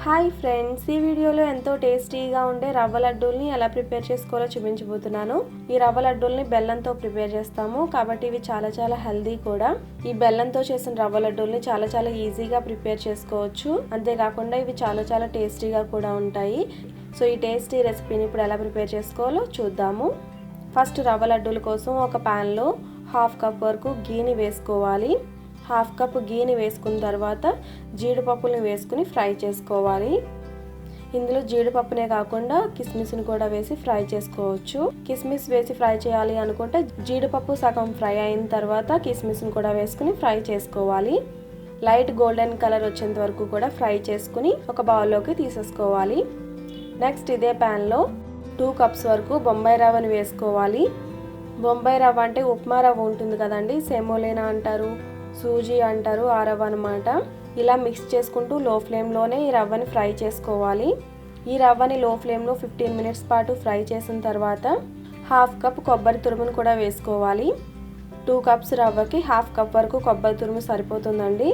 Hi friends, ఈ వీడియోలో ఎంతో టేస్టీగా ఉండే రవ్వ లడ్డూల్ని ఎలా ప్రిపేర్ చేసుకోవాలో చూపించబోతున్నాను. ఈ రవ్వ లడ్డూల్ని బెల్లంతో ప్రిపేర్ చేస్తాము కాబట్టి ఇవి చాలా హెల్దీ కూడా. ఈ బెల్లంతో చేసిన రవ్వ లడ్డూల్ని చాలా ఈజీగా ప్రిపేర్ చేసుకోవచ్చు. అంతేకాకుండా ఇవి చాలా టేస్టీగా కూడా ఉంటాయి. సో ఈ టేస్టీ రెసిపీని ఇప్పుడు ఎలా ప్రిపేర్ చేసుకోవాలో చూద్దాము. ఫస్ట్ రవ్వ లడ్డూల కోసం ఒక ప్యాన్లో 1/2 కప్ వరకు గీని వేసుకోవాలి. 1/2 కప్ గీని వేసుకున్న తర్వాత జీడిపప్పుని వేసుకుని ఫ్రై చేసుకోవాలి. ఇందులో జీడిపప్పునే కాకుండా కిస్మిస్ని కూడా వేసి ఫ్రై చేసుకోవచ్చు. కిస్మిస్ వేసి ఫ్రై చేయాలి అనుకుంటే జీడిపప్పు సగం ఫ్రై అయిన తర్వాత కిస్మిస్ని కూడా వేసుకుని ఫ్రై చేసుకోవాలి. లైట్ గోల్డెన్ కలర్ వచ్చేంత వరకు కూడా ఫ్రై చేసుకుని ఒక బౌల్లోకి తీసేసుకోవాలి. నెక్స్ట్ ఇదే ప్యాన్లో 2 కప్స్ వరకు బొంబాయి రవ్వని వేసుకోవాలి. బొంబాయి రవ్వ అంటే ఉప్మా రవ్వ ఉంటుంది కదండి, సెమోలేనా అంటారు, సూజీ అంటారు, ఆ రవ్వ అనమాట. ఇలా మిక్స్ చేసుకుంటూ లో ఫ్లేమ్లోనే ఈ రవ్వని ఫ్రై చేసుకోవాలి. ఈ రవ్వని లో ఫ్లేమ్లో 15 మినిట్స్ పాటు ఫ్రై చేసిన తర్వాత 1/2 కప్ కొబ్బరి తురుమును కూడా వేసుకోవాలి. 2 కప్స్ రవ్వకి 1/2 కప్ వరకు కొబ్బరి తురుము సరిపోతుందండి.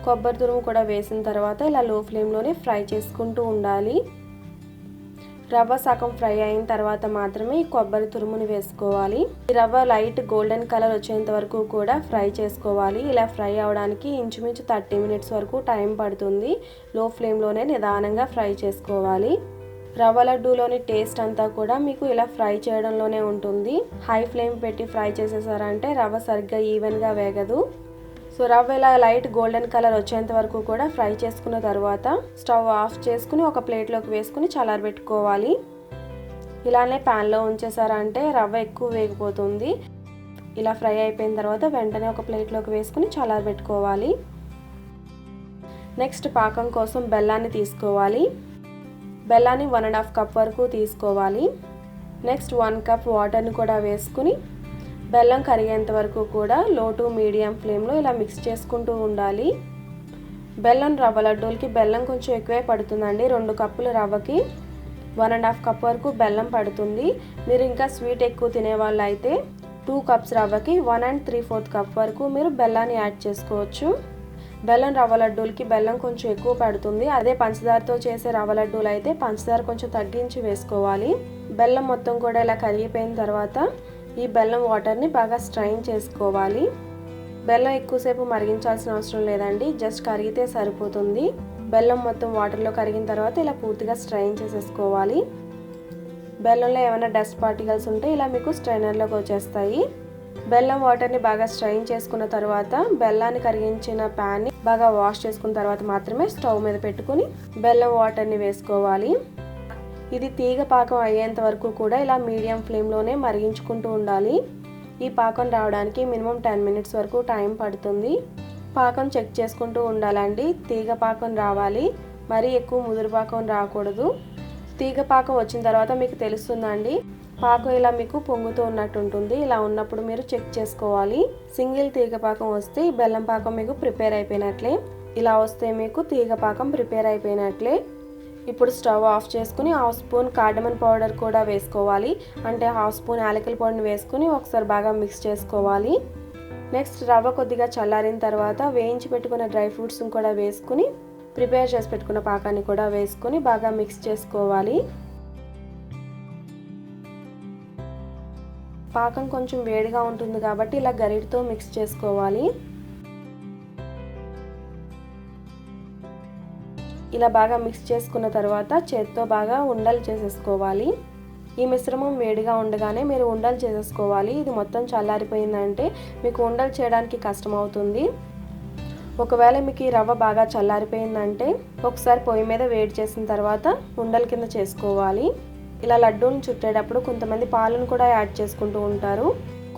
కొబ్బరి తురుము కూడా వేసిన తర్వాత ఇలా లో ఫ్లేమ్లోనే ఫ్రై చేసుకుంటూ ఉండాలి. రవ్వ సగం ఫ్రై అయిన తర్వాత మాత్రమే ఈ కొబ్బరి తురుముని వేసుకోవాలి. ఈ రవ్వ లైట్ గోల్డెన్ కలర్ వచ్చేంత వరకు కూడా ఫ్రై చేసుకోవాలి. ఇలా ఫ్రై అవడానికి ఇంచుమించు 30 మినిట్స్ వరకు టైం పడుతుంది. లో ఫ్లేమ్లోనే నిదానంగా ఫ్రై చేసుకోవాలి. రవ్వ లడ్డూలోని టేస్ట్ అంతా కూడా మీకు ఇలా ఫ్రై చేయడంలోనే ఉంటుంది. హై ఫ్లేమ్ పెట్టి ఫ్రై చేసేసారంటే రవ్వ సరిగ్గా ఈవెన్గా వేగదు. సో రవ్వ ఇలా లైట్ గోల్డెన్ కలర్ వచ్చేంత వరకు కూడా ఫ్రై చేసుకున్న తర్వాత స్టవ్ ఆఫ్ చేసుకుని ఒక ప్లేట్లోకి వేసుకుని చల్లారబెట్టుకోవాలి. ఇలానే ప్యాన్లో ఉంచేసారంటే రవ్వ ఎక్కువ వేగిపోతుంది. ఇలా ఫ్రై అయిపోయిన తర్వాత వెంటనే ఒక ప్లేట్లోకి వేసుకుని చల్లారబెట్టుకోవాలి. నెక్స్ట్ పాకం కోసం బెల్లాన్ని తీసుకోవాలి. బెల్లాన్ని 1.5 కప్ వరకు తీసుకోవాలి. నెక్స్ట్ 1 కప్ వాటర్ని కూడా వేసుకుని బెల్లం కరిగేంత వరకు కూడా లో టు మీడియం ఫ్లేమ్లో ఇలా మిక్స్ చేసుకుంటూ ఉండాలి. బెల్లం రవ్వ లడ్డూలకి బెల్లం కొంచెం ఎక్కువే పడుతుందండి. 2 కప్పుల రవ్వకి 1.5 కప్ వరకు బెల్లం పడుతుంది. మీరు ఇంకా స్వీట్ ఎక్కువ తినేవాళ్ళు అయితే 2 కప్స్ రవ్వకి 1 3/4 కప్ వరకు మీరు బెల్లాన్ని యాడ్ చేసుకోవచ్చు. బెల్లం రవ్వ లడ్డూలకి బెల్లం కొంచెం ఎక్కువ పడుతుంది. అదే పంచదారతో చేసే రవ్వ లడ్డూలు అయితే పంచదార కొంచెం తగ్గించి వేసుకోవాలి. బెల్లం మొత్తం కూడా ఇలా కరిగిపోయిన తర్వాత ఈ బెల్లం వాటర్ని బాగా స్ట్రైన్ చేసుకోవాలి. బెల్లం ఎక్కువసేపు మరిగించాల్సిన అవసరం లేదండి, జస్ట్ కరిగితే సరిపోతుంది. బెల్లం మొత్తం వాటర్లో కరిగిన తర్వాత ఇలా పూర్తిగా స్ట్రైన్ చేసేసుకోవాలి. బెల్లంలో ఏమైనా డస్ట్ పార్టికల్స్ ఉంటే ఇలా మీకు స్ట్రైనర్లోకి వచ్చేస్తాయి. బెల్లం వాటర్ని బాగా స్ట్రైన్ చేసుకున్న తర్వాత బెల్లాన్ని కరిగించిన ప్యాన్ని బాగా వాష్ చేసుకున్న తర్వాత మాత్రమే స్టవ్ మీద పెట్టుకుని బెల్లం వాటర్ని వేసుకోవాలి. ఇది తీగ పాకం అయ్యేంత వరకు కూడా ఇలా మీడియం ఫ్లేమ్లోనే మరిగించుకుంటూ ఉండాలి. ఈ పాకం రావడానికి మినిమం 10 మినిట్స్ వరకు టైం పడుతుంది. పాకం చెక్ చేసుకుంటూ ఉండాలండి. తీగ పాకం రావాలి, మరీ ఎక్కువ ముదురు పాకం రాకూడదు. తీగ పాకం వచ్చిన తర్వాత మీకు తెలుస్తుందండి, పాకం ఇలా మీకు పొంగుతూ ఉన్నట్టు ఉంటుంది. ఇలా ఉన్నప్పుడు మీరు చెక్ చేసుకోవాలి. సింగిల్ తీగ పాకం వస్తే బెల్లం పాకం మీకు ప్రిపేర్ అయిపోయినట్లే. ఇలా వస్తే మీకు తీగ పాకం ప్రిపేర్ అయిపోయినట్లే. ఇప్పుడు స్టవ్ ఆఫ్ చేసుకుని 1/2 స్పూన్ కార్డమన్ పౌడర్ కూడా వేసుకోవాలి. అంటే 1/2 స్పూన్ యాలకుల పొడిని వేసుకుని ఒకసారి బాగా మిక్స్ చేసుకోవాలి. నెక్స్ట్ రవ్వ కొద్దిగా చల్లారిన తర్వాత వేయించి పెట్టుకున్న డ్రై ఫ్రూట్స్ని కూడా వేసుకుని ప్రిపేర్ చేసి పెట్టుకున్న పాకాన్ని కూడా వేసుకుని బాగా మిక్స్ చేసుకోవాలి. పాకం కొంచెం వేడిగా ఉంటుంది కాబట్టి ఇలా గరిటతో మిక్స్ చేసుకోవాలి. ఇలా బాగా మిక్స్ చేసుకున్న తర్వాత చేత్తో బాగా ఉండలు చేసేసుకోవాలి. ఈ మిశ్రమం వేడిగా ఉండగానే మీరు ఉండలు చేసేసుకోవాలి. ఇది మొత్తం చల్లారిపోయిందంటే మీకు ఉండలు చేయడానికి కష్టం అవుతుంది. ఒకవేళ మీకు ఈ రవ్వ బాగా చల్లారిపోయిందంటే ఒకసారి పొయ్యి మీద వేడి చేసిన తర్వాత ఉండల కింద చేసుకోవాలి. ఇలా లడ్డూని చుట్టేటప్పుడు కొంతమంది పాలను కూడా యాడ్ చేసుకుంటూ ఉంటారు.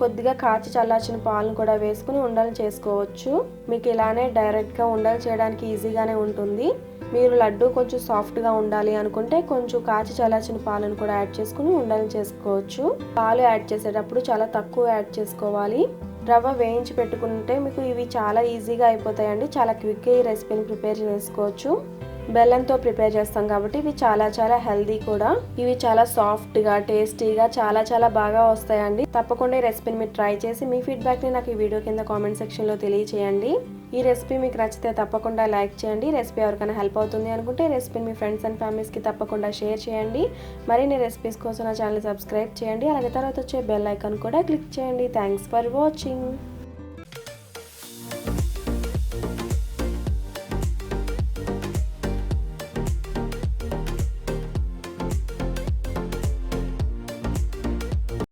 కొద్దిగా కాచి చల్లార్చిన పాలను కూడా వేసుకుని ఉండలు చేసుకోవచ్చు. మీకు ఇలానే డైరెక్ట్గా ఉండలు చేయడానికి ఈజీగానే ఉంటుంది. మీరు లడ్డు కొంచెం సాఫ్ట్గా ఉండాలి అనుకుంటే కొంచెం కాచి చల్లార్చిన పాలను కూడా యాడ్ చేసుకుని ఉండలు చేసుకోవచ్చు. పాలు యాడ్ చేసేటప్పుడు చాలా తక్కువ యాడ్ చేసుకోవాలి. రవ్వ వేయించి పెట్టుకుంటే మీకు ఇవి చాలా ఈజీగా అయిపోతాయండి. చాలా క్విక్గా ఈ రెసిపీని ప్రిపేర్ చేసుకోవచ్చు. బెల్లంతో ప్రిపేర్ చేస్తాం కాబట్టి ఇవి చాలా చాలా హెల్దీ కూడా. ఇవి చాలా సాఫ్ట్గా టేస్టీగా చాలా బాగా వస్తాయండి. తప్పకుండా ఈ రెసిపీని మీరు ట్రై చేసి మీ ఫీడ్బ్యాక్ని నాకు ఈ వీడియో కింద కామెంట్ సెక్షన్లో తెలియచేయండి. ఈ రెసిపీ మీకు నచ్చితే తప్పకుండా లైక్ చేయండి. రెసిపీ ఎవరికైనా హెల్ప్ అవుతుంది అనుకుంటే రెసిపీని మీ ఫ్రెండ్స్ అండ్ ఫ్యామిలీస్కి తప్పకుండా షేర్ చేయండి. మరిన్ని రెసిపీస్ కోసం నా ఛానల్ సబ్స్క్రైబ్ చేయండి. అలాగే తర్వాత వచ్చే బెల్ ఐకాన్ కూడా క్లిక్ చేయండి. Thanks for watching.